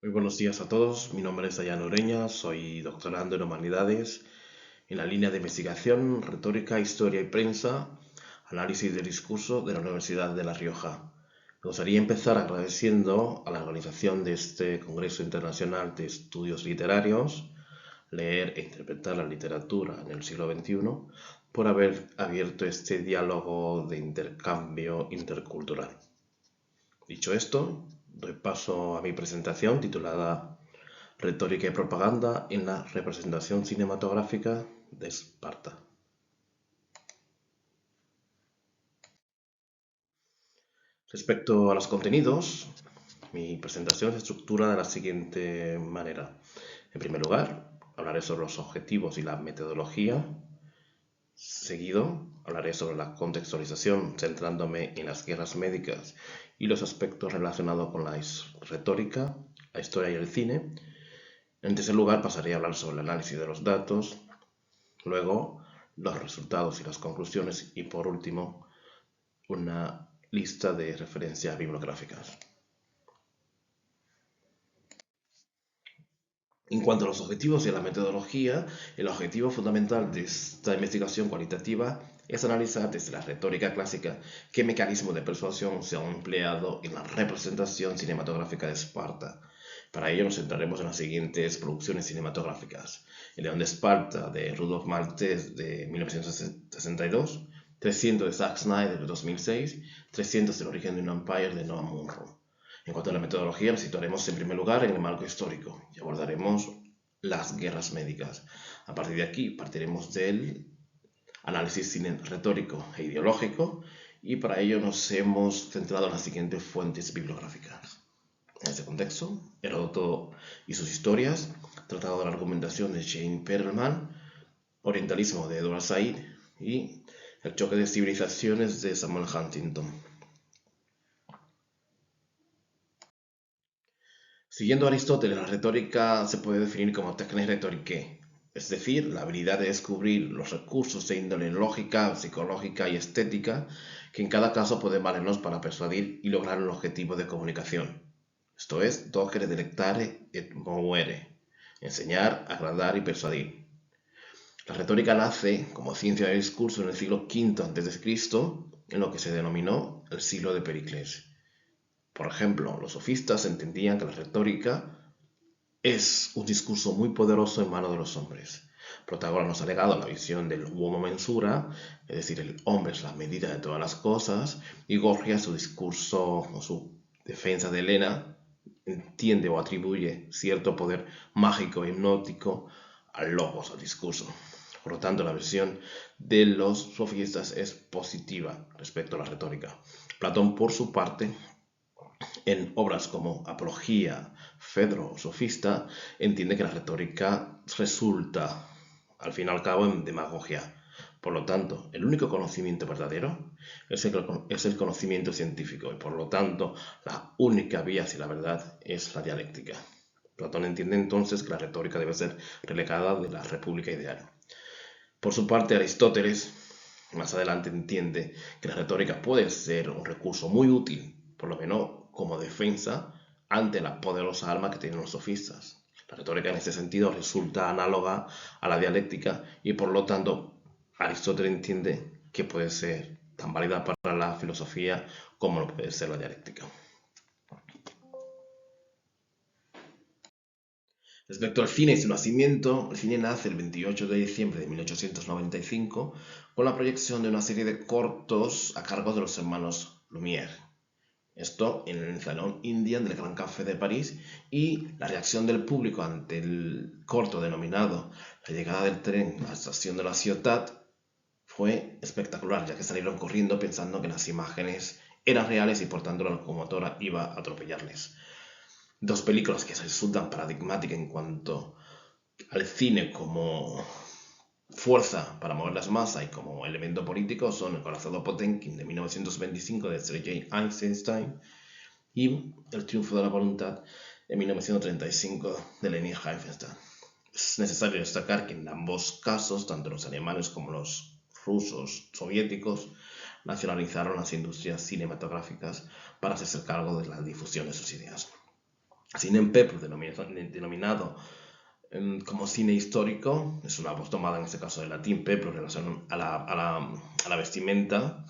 Muy buenos días a todos, mi nombre es Dayana Ureña, soy doctorando en Humanidades en la línea de investigación, retórica, historia y prensa, análisis del discurso de la Universidad de La Rioja. Me gustaría empezar agradeciendo a la organización de este Congreso Internacional de Estudios Literarios, Leer e Interpretar la Literatura en el siglo XXI, por haber abierto este diálogo de intercambio intercultural. Dicho esto, doy paso a mi presentación titulada Retórica y propaganda en la representación cinematográfica de Esparta. Respecto a los contenidos, mi presentación se estructura de la siguiente manera. En primer lugar, hablaré sobre los objetivos y la metodología. Seguido, hablaré sobre la contextualización, centrándome en las guerras médicas y los aspectos relacionados con la retórica, la historia y el cine. En tercer lugar, pasaré a hablar sobre el análisis de los datos, luego los resultados y las conclusiones y por último una lista de referencias bibliográficas. En cuanto a los objetivos y la metodología, el objetivo fundamental de esta investigación cualitativa es analizar desde la retórica clásica qué mecanismos de persuasión se han empleado en la representación cinematográfica de Esparta. Para ello nos centraremos en las siguientes producciones cinematográficas: El León de Esparta de Rudolf Maltese de 1962, 300 de Zack Snyder de 2006, 300 El origen de un Empire de Noah Munro. En cuanto a la metodología, nos situaremos en primer lugar en el marco histórico y abordaremos las guerras médicas. A partir de aquí partiremos del análisis retórico e ideológico y para ello nos hemos centrado en las siguientes fuentes bibliográficas. En este contexto, Heródoto y sus historias, Tratado de la Argumentación de Jane Perelman, Orientalismo de Edward Said y El choque de civilizaciones de Samuel Huntington. Siguiendo a Aristóteles, la retórica se puede definir como técnica retórica, es decir, la habilidad de descubrir los recursos de índole lógica, psicológica y estética que en cada caso pueden valernos para persuadir y lograr un objetivo de comunicación. Esto es, docere delectare et movere, enseñar, agradar y persuadir. La retórica nace como ciencia del discurso en el siglo V a.C., en lo que se denominó el siglo de Pericles. Por ejemplo, los sofistas entendían que la retórica es un discurso muy poderoso en manos de los hombres. Protágoras nos ha legado la visión del homo mensura, es decir, el hombre es la medida de todas las cosas, y Gorgias, su discurso o su defensa de Helena, entiende o atribuye cierto poder mágico e hipnótico al logos, al discurso. Por lo tanto, la versión de los sofistas es positiva respecto a la retórica. Platón, por su parte, en obras como Apología, Fedro o Sofista, entiende que la retórica resulta, al fin y al cabo, en demagogia. Por lo tanto, el único conocimiento verdadero es el conocimiento científico y por lo tanto la única vía hacia la verdad es la dialéctica. Platón entiende entonces que la retórica debe ser relegada de la república ideal. Por su parte, Aristóteles más adelante entiende que la retórica puede ser un recurso muy útil, por lo menos como defensa ante la poderosa arma que tienen los sofistas. La retórica en este sentido resulta análoga a la dialéctica y por lo tanto Aristóteles entiende que puede ser tan válida para la filosofía como lo puede ser la dialéctica. Respecto al cine y su nacimiento, el cine nace el 28 de diciembre de 1895 con la proyección de una serie de cortos a cargo de los hermanos Lumière. Esto en el Salón Indian del Gran Café de París, y la reacción del público ante el corto denominado La llegada del tren a la estación de la Ciotat fue espectacular, ya que salieron corriendo pensando que las imágenes eran reales y por tanto la locomotora iba a atropellarles. Dos películas que resultan paradigmáticas en cuanto al cine como fuerza para mover las masas y como elemento político son El corazón de Potemkin de 1925 de Sergei Eisenstein y El triunfo de la voluntad de 1935 de Leni Riefenstahl. Es necesario destacar que en ambos casos, tanto los alemanes como los rusos soviéticos nacionalizaron las industrias cinematográficas para hacerse cargo de la difusión de sus ideas. Cine en peplos, denominado como cine histórico, es una voz tomada en este caso del latín peplos, en relación a la vestimenta.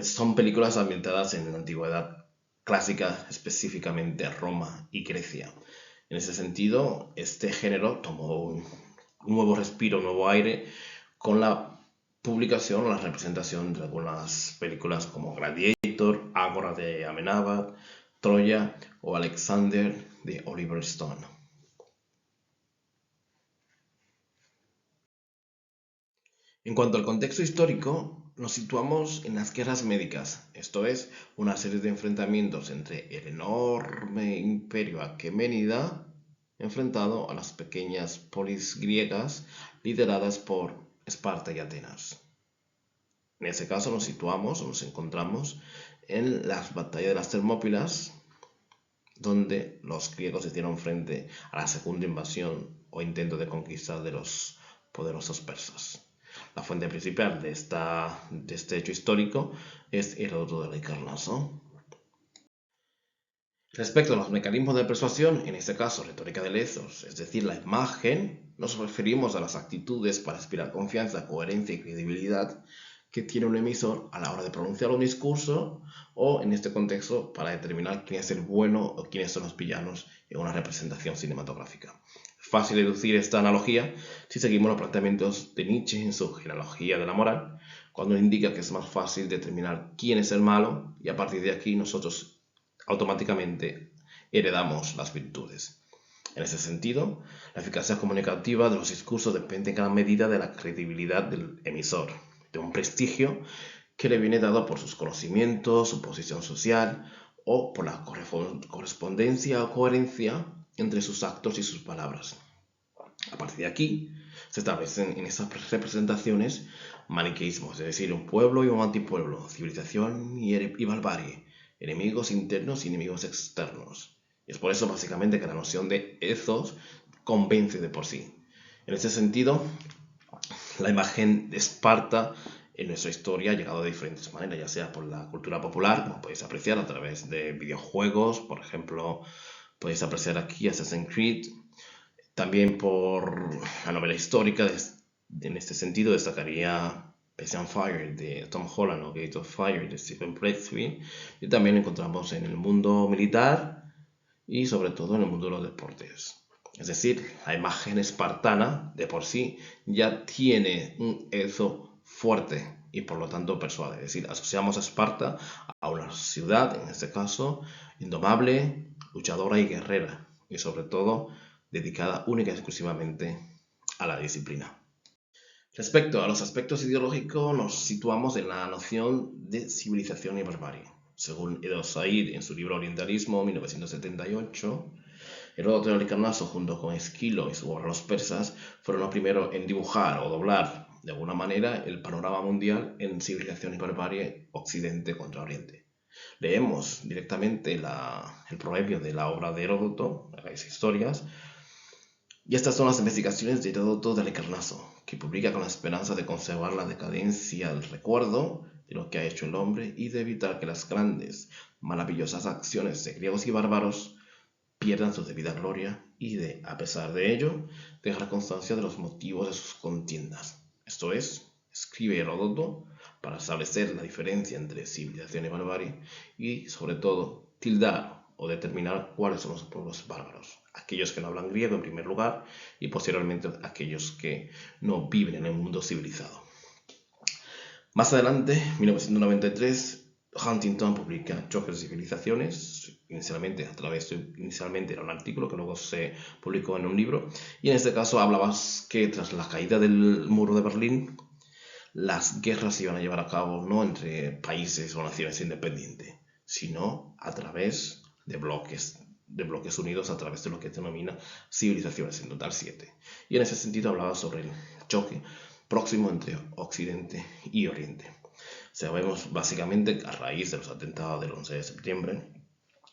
Son películas ambientadas en la antigüedad clásica, específicamente Roma y Grecia. En ese sentido, este género tomó un nuevo respiro, un nuevo aire con la publicación o la representación de algunas películas como Gladiator, Ágora de Amenábar, Troya o Alexander de Oliver Stone. En cuanto al contexto histórico, nos situamos en las guerras médicas, esto es, una serie de enfrentamientos entre el enorme imperio aqueménida enfrentado a las pequeñas polis griegas lideradas por Esparta y Atenas. En ese caso nos situamos o nos encontramos en las batallas de las Termópilas, donde los griegos hicieron frente a la segunda invasión o intento de conquista de los poderosos persas. La fuente principal de este hecho histórico es Heródoto de Halicarnaso. Respecto a los mecanismos de persuasión, en este caso retórica de Lezos, es decir, la imagen, nos referimos a las actitudes para inspirar confianza, coherencia y credibilidad que tiene un emisor a la hora de pronunciar un discurso o, en este contexto, para determinar quién es el bueno o quiénes son los villanos en una representación cinematográfica. Fácil deducir esta analogía si seguimos los planteamientos de Nietzsche en su genealogía de la moral, cuando indica que es más fácil determinar quién es el malo y a partir de aquí nosotros automáticamente heredamos las virtudes. En ese sentido, la eficacia comunicativa de los discursos depende en gran medida de la credibilidad del emisor, de un prestigio que le viene dado por sus conocimientos, su posición social o por la correspondencia o coherencia entre sus actos y sus palabras. A partir de aquí, se establecen en esas representaciones maniqueísmos, es decir, un pueblo y un antipueblo, civilización y barbarie, enemigos internos y enemigos externos. Y es por eso básicamente que la noción de ethos convence de por sí. En ese sentido, la imagen de Esparta en nuestra historia ha llegado de diferentes maneras, ya sea por la cultura popular, como podéis apreciar a través de videojuegos, por ejemplo, podéis apreciar aquí Assassin's Creed, también por la novela histórica, en este sentido destacaría Patient Fire de Tom Holland o Gate of Fire de Stephen Pressfield, y también lo encontramos en el mundo militar y sobre todo en el mundo de los deportes. Es decir, la imagen espartana de por sí ya tiene un ezo fuerte y por lo tanto persuade. Es decir, asociamos a Esparta a una ciudad, en este caso, indomable, luchadora y guerrera, y sobre todo dedicada única y exclusivamente a la disciplina. Respecto a los aspectos ideológicos, nos situamos en la noción de civilización y barbarie. Según Edo Said en su libro Orientalismo, 1978, Heródoto de Halicarnaso, junto con Esquilo y su obra Los persas, fueron los primeros en dibujar o doblar de alguna manera el panorama mundial en civilización y barbarie, Occidente contra Oriente. Leemos directamente el proverbio de la obra de Heródoto, las historias, y estas son las investigaciones de Heródoto de Halicarnaso, que publica con la esperanza de conservar la decadencia del recuerdo de lo que ha hecho el hombre y de evitar que las grandes, maravillosas acciones de griegos y bárbaros pierdan su debida gloria y de, a pesar de ello, dejar constancia de los motivos de sus contiendas. Esto es, escribe Heródoto para establecer la diferencia entre civilización y barbarie y, sobre todo, tildar o determinar cuáles son los pueblos bárbaros. Aquellos que no hablan griego en primer lugar y posteriormente aquellos que no viven en el mundo civilizado. Más adelante, 1993, Huntington publica Choques de Civilizaciones, inicialmente era un artículo que luego se publicó en un libro, y en este caso hablaba que tras la caída del muro de Berlín, las guerras se iban a llevar a cabo no entre países o naciones independientes, sino a través de bloques unidos a través de lo que denomina civilizaciones, en total 7. Y en ese sentido hablaba sobre el choque próximo entre Occidente y Oriente. Sabemos básicamente a raíz de los atentados del 11 de septiembre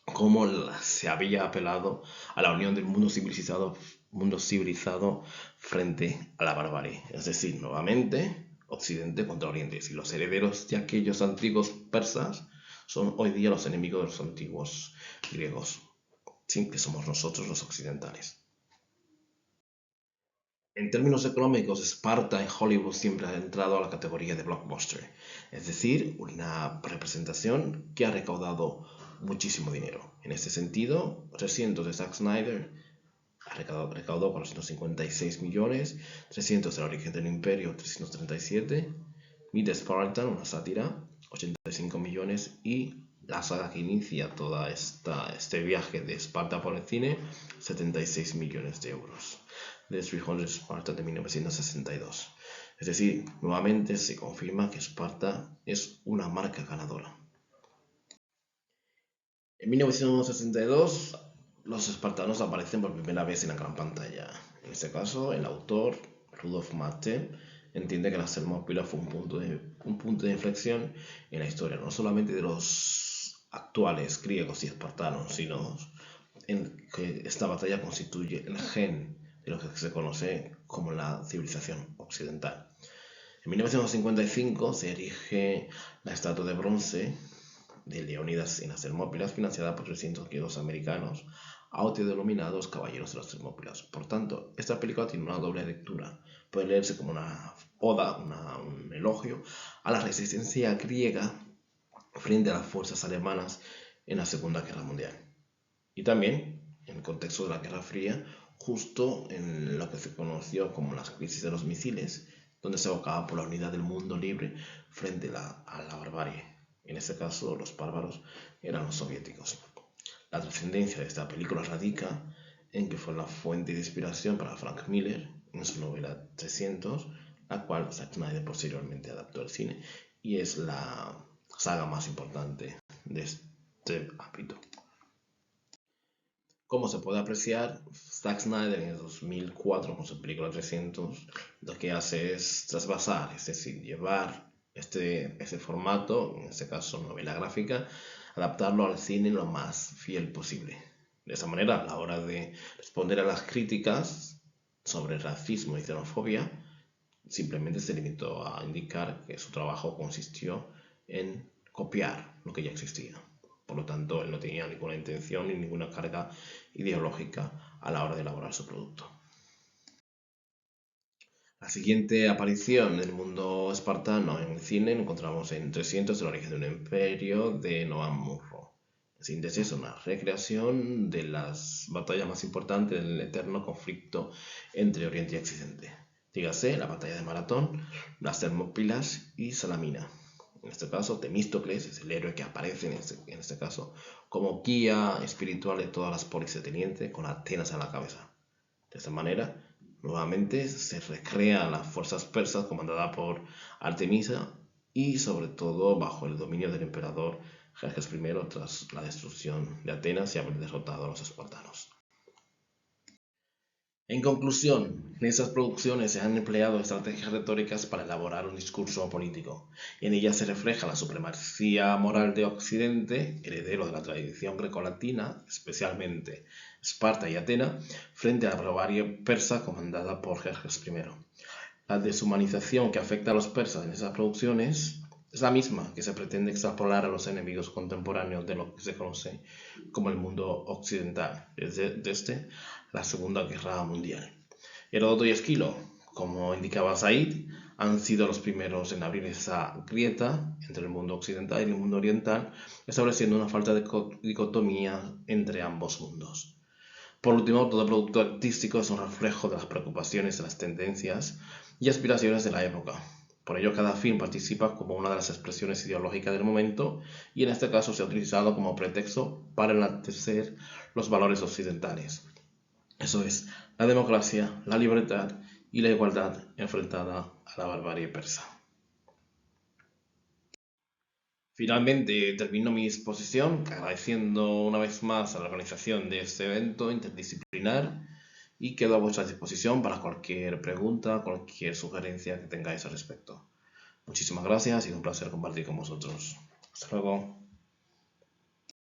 cómo se había apelado a la unión del mundo civilizado frente a la barbarie. Es decir, nuevamente Occidente contra Oriente. Si los herederos de aquellos antiguos persas son hoy día los enemigos de los antiguos griegos. sí, que somos nosotros los occidentales. En términos económicos, Esparta en Hollywood siempre ha entrado a la categoría de blockbuster, es decir, una representación que ha recaudado muchísimo dinero. En este sentido, 300 de Zack Snyder recaudó 456 millones, 300 El origen del imperio, 337, Meet the Spartan, una sátira, 85 millones, y la saga que inicia todo este viaje de Esparta por el cine, 76 millones de euros, de 300 Sparta de 1962. Es decir, nuevamente se confirma que Esparta es una marca ganadora. En 1962, los espartanos aparecen por primera vez en la gran pantalla. En este caso, el autor, Rudolf Mate, entiende que las Termópilas fue un punto de inflexión en la historia, no solamente de los actuales griegos y espartanos, sino en que esta batalla constituye el gen de lo que se conoce como la civilización occidental. En 1955 se erige la estatua de bronce de Leónidas en las Termópilas, financiada por 300 griegos americanos, autodenominados Caballeros de las Termópilas. Por tanto, esta película tiene una doble lectura. Puede leerse como una oda, un elogio a la resistencia griega frente a las fuerzas alemanas en la Segunda Guerra Mundial. Y también, en el contexto de la Guerra Fría, justo en lo que se conoció como las crisis de los misiles, donde se abocaba por la unidad del mundo libre frente a la barbarie. En este caso, los bárbaros eran los soviéticos. La trascendencia de esta película radica en que fue la fuente de inspiración para Frank Miller en su novela 300, la cual Zack Snyder posteriormente adaptó al cine y es la saga más importante de este ámbito. Como se puede apreciar, Zack Snyder en el 2004 con su película 300 lo que hace es trasvasar, es decir, llevar este formato, en este caso novela gráfica, adaptarlo al cine lo más fiel posible. De esa manera, a la hora de responder a las críticas sobre racismo y xenofobia, simplemente se limitó a indicar que su trabajo consistió en copiar lo que ya existía. Por lo tanto, él no tenía ninguna intención ni ninguna carga ideológica a la hora de elaborar su producto. La siguiente aparición del mundo espartano en el cine lo encontramos en 300, El origen de un imperio, de Noam Murro. En síntesis, una recreación de las batallas más importantes del eterno conflicto entre Oriente y Occidente. Dígase, la batalla de Maratón, las Termópilas y Salamina. En este caso, Temístocles es el héroe que aparece en este caso como guía espiritual de todas las polis de Teniente, con Atenas a la cabeza. De esta manera, nuevamente se recrean las fuerzas persas comandadas por Artemisa y sobre todo bajo el dominio del emperador Jerjes I tras la destrucción de Atenas y haber derrotado a los espartanos. En conclusión, en estas producciones se han empleado estrategias retóricas para elaborar un discurso político, y en ellas se refleja la supremacía moral de Occidente, heredero de la tradición grecolatina, especialmente Esparta y Atenas, frente a la barbarie persa comandada por Jerjes I. La deshumanización que afecta a los persas en esas producciones es la misma que se pretende extrapolar a los enemigos contemporáneos de lo que se conoce como el mundo occidental, desde la Segunda Guerra Mundial. Heródoto y Esquilo, como indicaba Said, han sido los primeros en abrir esa grieta entre el mundo occidental y el mundo oriental, estableciendo una falta de dicotomía entre ambos mundos. Por último, todo producto artístico es un reflejo de las preocupaciones, de las tendencias y aspiraciones de la época. Por ello, cada film participa como una de las expresiones ideológicas del momento y en este caso se ha utilizado como pretexto para enaltecer los valores occidentales. Eso es, la democracia, la libertad y la igualdad enfrentada a la barbarie persa. Finalmente termino mi exposición agradeciendo una vez más a la organización de este evento interdisciplinar y quedo a vuestra disposición para cualquier pregunta, cualquier sugerencia que tengáis al respecto. Muchísimas gracias y un placer compartir con vosotros. Hasta luego.